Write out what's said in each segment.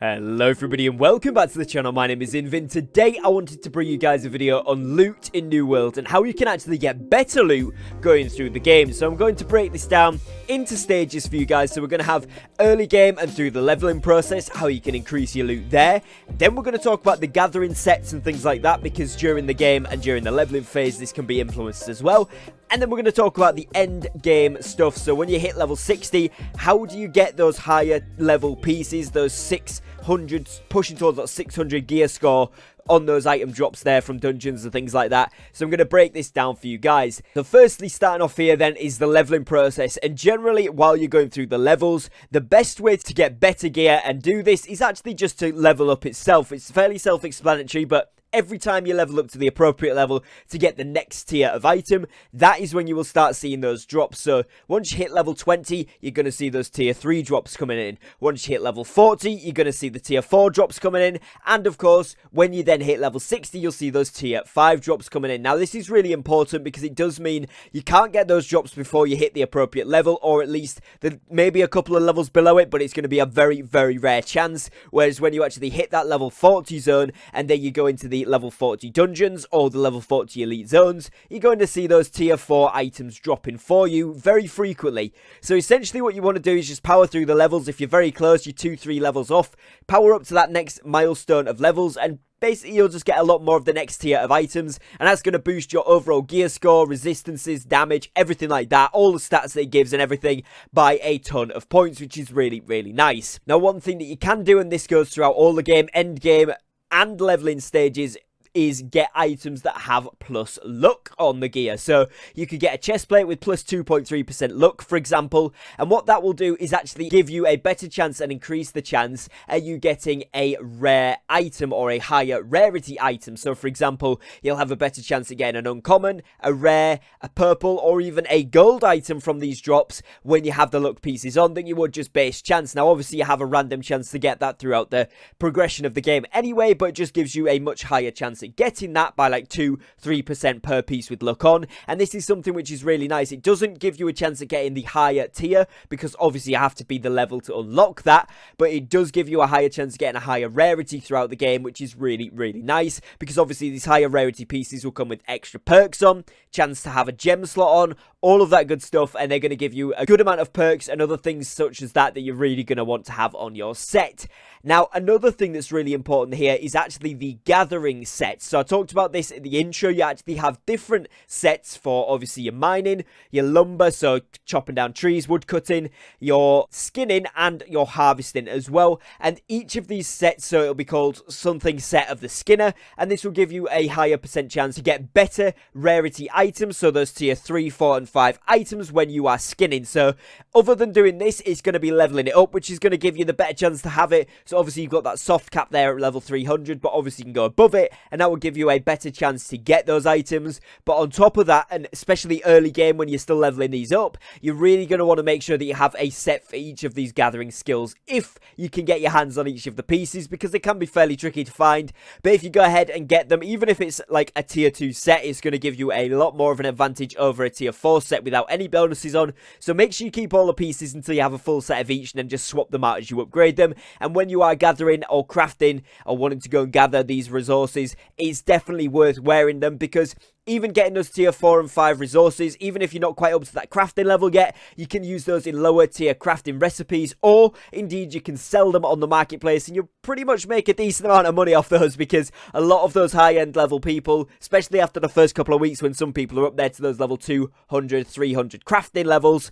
Hello everybody and welcome back to the channel. My name is Invin. Today I wanted to bring you guys a video on loot in New World and how you can actually get better loot going through the game. So I'm going to break this down into stages for you guys. So we're going to have early game and through the leveling process, how you can increase your loot there. Then we're going to talk about the gathering sets and things like that, because during the game and during the leveling phase this can be influenced as well. And then we're going to talk about the end game stuff. So when you hit level 60, how do you get those higher level pieces, those 600, pushing towards that 600 gear score on those item drops there from dungeons and things like that. So I'm going to break this down for you guys. So firstly, starting off here then is the leveling process. And generally, while you're going through the levels, the best way to get better gear and do this is actually just to level up itself. It's fairly self-explanatory, but every time you level up to the appropriate level to get the next tier of item, that is when you will start seeing those drops. So once you hit level 20, you're going to see those tier 3 drops coming in. Once you hit level 40, you're going to see the tier 4 drops coming in. And of course, when you then hit level 60, you'll see those tier 5 drops coming in. Now this is really important because it does mean you can't get those drops before you hit the appropriate level, or at least maybe a couple of levels below it, but it's going to be a very, very rare chance. Whereas when you actually hit that level 40 zone and then you go into the level 40 dungeons or the level 40 elite zones, you're going to see those tier 4 items dropping for you very frequently. So essentially what you want to do is just power through the levels. If you're very close, you're 2-3 levels off, power up to that next milestone of levels, and basically you'll just get a lot more of the next tier of items, and that's going to boost your overall gear score, resistances, damage, everything like that, all the stats that it gives and everything by a ton of points, which is really, really nice. Now one thing that you can do, and this goes throughout all the game, end game and leveling stages, is get items that have plus luck on the gear. So you could get a chest plate with plus 2.3% luck, for example, and what that will do is actually give you a better chance and increase the chance at you getting a rare item or a higher rarity item. So for example, you'll have a better chance of getting an uncommon, a rare, a purple, or even a gold item from these drops when you have the luck pieces on than you would just base chance. Now obviously you have a random chance to get that throughout the progression of the game anyway, but it just gives you a much higher chance at getting that by like 2-3% per piece with luck on. And this is something which is really nice. It doesn't give you a chance at getting the higher tier, because obviously you have to be the level to unlock that, but it does give you a higher chance of getting a higher rarity throughout the game, which is really, really nice, because obviously these higher rarity pieces will come with extra perks on, chance to have a gem slot on, all of that good stuff, and they're going to give you a good amount of perks and other things such as that you're really going to want to have on your set. Now another thing that's really important here is actually the gathering sets. So I talked about this in the intro. You actually have different sets for obviously your mining, your lumber, so chopping down trees, wood cutting, your skinning, and your harvesting as well. And each of these sets, so it'll be called something set of the skinner, and this will give you a higher percent chance to get better rarity items, so those tier 3, 4 and 5 items when you are skinning. So other than doing this, it's going to be leveling it up, which is going to give you the better chance to have it. So obviously you've got that soft cap there at level 300, but obviously you can go above it, and that will give you a better chance to get those items. But on top of that, and especially early game when you're still leveling these up, you're really going to want to make sure that you have a set for each of these gathering skills if you can get your hands on each of the pieces, because they can be fairly tricky to find. But if you go ahead and get them, even if it's like a tier 2 set, it's going to give you a lot more of an advantage over a tier 4 set without any bonuses on. So make sure you keep all the pieces until you have a full set of each, and then just swap them out as you upgrade them. And when you are gathering or crafting or wanting to go and gather these resources, it's definitely worth wearing them, because even getting those tier 4 and 5 resources, even if you're not quite up to that crafting level yet, you can use those in lower tier crafting recipes, or indeed you can sell them on the marketplace and you'll pretty much make a decent amount of money off those, because a lot of those high end level people, especially after the first couple of weeks when some people are up there to those level 200, 300 crafting levels,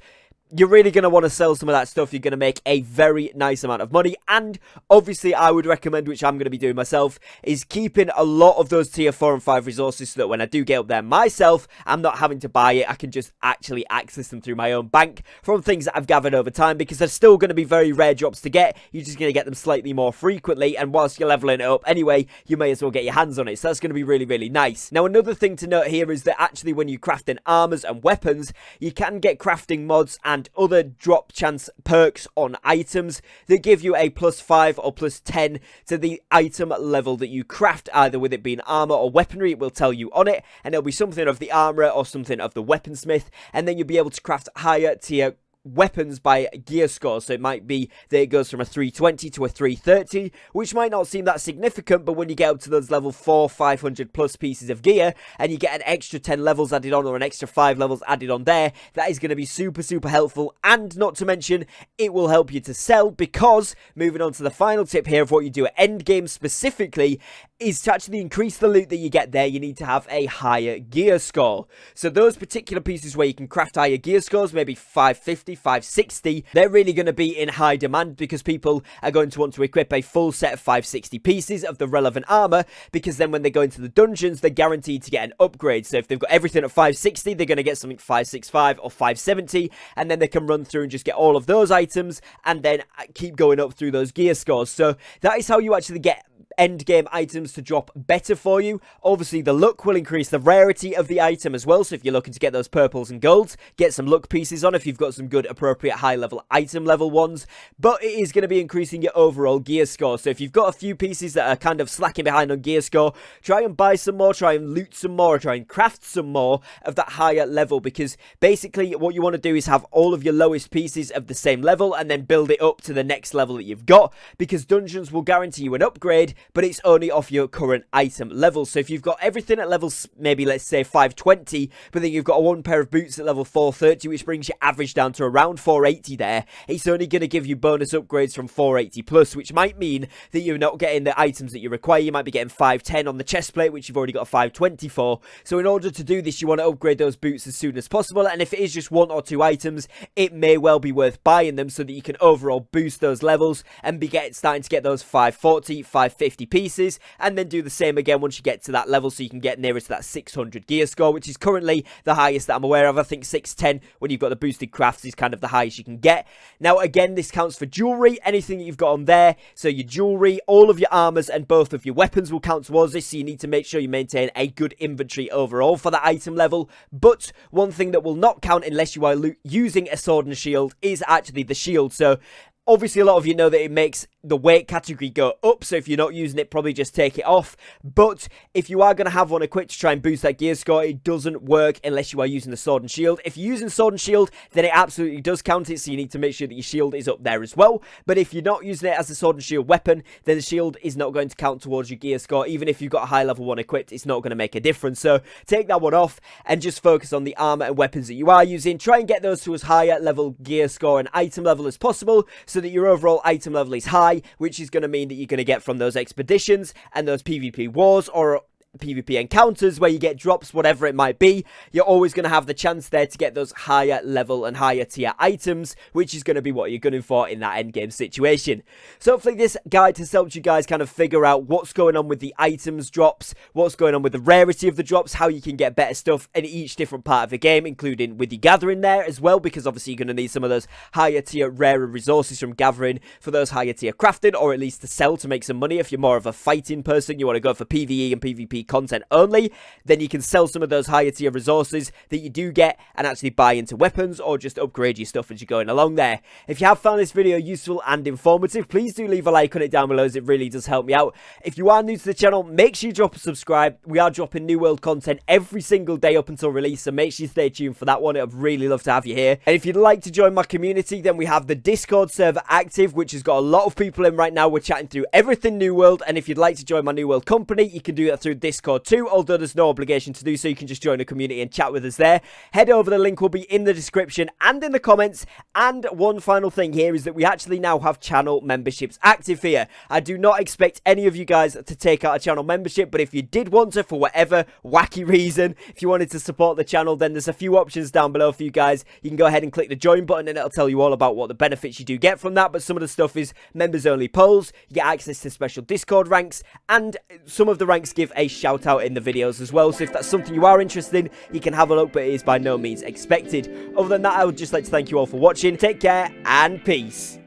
you're really going to want to sell some of that stuff. You're going to make a very nice amount of money. And obviously I would recommend, which I'm going to be doing myself, is keeping a lot of those tier 4 and 5 resources, so that when I do get up there myself, I'm not having to buy it. I can just actually access them through my own bank from things that I've gathered over time, because they're still going to be very rare drops to get. You're just going to get them slightly more frequently, and whilst you're leveling it up anyway, you may as well get your hands on it. So that's going to be really, really nice. Now another thing to note here is that actually when you craft in armors and weapons, you can get crafting mods and other drop chance perks on items that give you a plus 5 or plus 10 to the item level that you craft, either with it being armor or weaponry. It will tell you on it, and it'll be something of the armorer or something of the weaponsmith, and then you'll be able to craft higher tier weapons by gear score. So it might be that it goes from a 320 to a 330, which might not seem that significant, but when you get up to those level 4, 500 plus pieces of gear, and you get an extra 10 levels added on, or an extra 5 levels added on there, that is going to be super, super helpful. And not to mention, it will help you to sell, because moving on to the final tip here of what you do at endgame specifically, is to actually increase the loot that you get there, you need to have a higher gear score. So those particular pieces where you can craft higher gear scores, maybe 550, 560, they're really going to be in high demand, because people are going to want to equip a full set of 560 pieces of the relevant armor, because then when they go into the dungeons, they're guaranteed to get an upgrade. So if they've got everything at 560, they're going to get something 565 or 570, and then they can run through and just get all of those items, and then keep going up through those gear scores. So that is how you actually get end game items to drop better for you. Obviously, the luck will increase the rarity of the item as well. So if you're looking to get those purples and golds, get some luck pieces on if you've got some good appropriate high level item level ones. But it is going to be increasing your overall gear score. So if you've got a few pieces that are kind of slacking behind on gear score, try and buy some more, try and loot some more, or try and craft some more of that higher level, because basically what you want to do is have all of your lowest pieces of the same level and then build it up to the next level that you've got, because dungeons will guarantee you an upgrade, but it's only off your current item level. So if you've got everything at levels, maybe let's say 520, but then you've got one pair of boots at level 430, which brings your average down to around 480 there, it's only going to give you bonus upgrades from 480 plus, which might mean that you're not getting the items that you require. You might be getting 510 on the chest plate, which you've already got a 520 for. So in order to do this, you want to upgrade those boots as soon as possible, and if it is just 1 or 2 items, it may well be worth buying them so that you can overall boost those levels and be starting to get those 540, 550 pieces, and then do the same again once you get to that level, so you can get nearer to that 600 gear score, which is currently the highest that I'm aware of. I think 610 when you've got the boosted crafts is kind of the highest you can get. Now again, this counts for jewelry, anything that you've got on there. So your jewelry, all of your armors, and both of your weapons will count towards this, so you need to make sure you maintain a good inventory overall for that item level. But one thing that will not count unless you are using a sword and shield is actually the shield. So obviously, a lot of you know that it makes the weight category go up, so if you're not using it, probably just take it off. But if you are going to have one equipped to try and boost that gear score, it doesn't work unless you are using the sword and shield. If you're using sword and shield, then it absolutely does count it, so you need to make sure that your shield is up there as well. But if you're not using it as a sword and shield weapon, then the shield is not going to count towards your gear score. Even if you've got a high level one equipped, it's not going to make a difference. So take that one off and just focus on the armor and weapons that you are using. Try and get those to as higher level gear score and item level as possible, so that your overall item level is high, which is going to mean that you're going to get from those expeditions and those PvP wars or PvP encounters where you get drops, whatever it might be, you're always going to have the chance there to get those higher level and higher tier items, which is going to be what you're gunning for in that end game situation. So hopefully this guide has helped you guys kind of figure out what's going on with the items drops, what's going on with the rarity of the drops, how you can get better stuff in each different part of the game, including with your gathering there as well, because obviously you're going to need some of those higher tier rarer resources from gathering for those higher tier crafting, or at least to sell to make some money. If you're more of a fighting person, you want to go for PvE and PvP content only, then you can sell some of those higher tier resources that you do get and actually buy into weapons, or just upgrade your stuff as you're going along there. If you have found this video useful and informative, please do leave a like on it down below, as it really does help me out. If you are new to the channel, make sure you drop a subscribe. We are dropping New World content every single day up until release, so make sure you stay tuned for that one. I'd really love to have you here. And if you'd like to join my community, then we have the Discord server active, which has got a lot of people in right now. We're chatting through everything New World, and if you'd like to join my New World company, you can do that through Discord too, although there's no obligation to do so. You can just join the community and chat with us there. Head over, the link will be in the description and in the comments. And one final thing here is that we actually now have channel memberships active here. I do not expect any of you guys to take out a channel membership, but if you did want to, for whatever wacky reason, if you wanted to support the channel, then there's a few options down below for you guys. You can go ahead and click the join button, and it'll tell you all about what the benefits you do get from that. But some of the stuff is members only polls, you get access to special Discord ranks, and some of the ranks give a shout out in the videos as well. So if that's something you are interested in, you can have a look, but it is by no means expected. Other than that, I would just like to thank you all for watching. Take care and peace.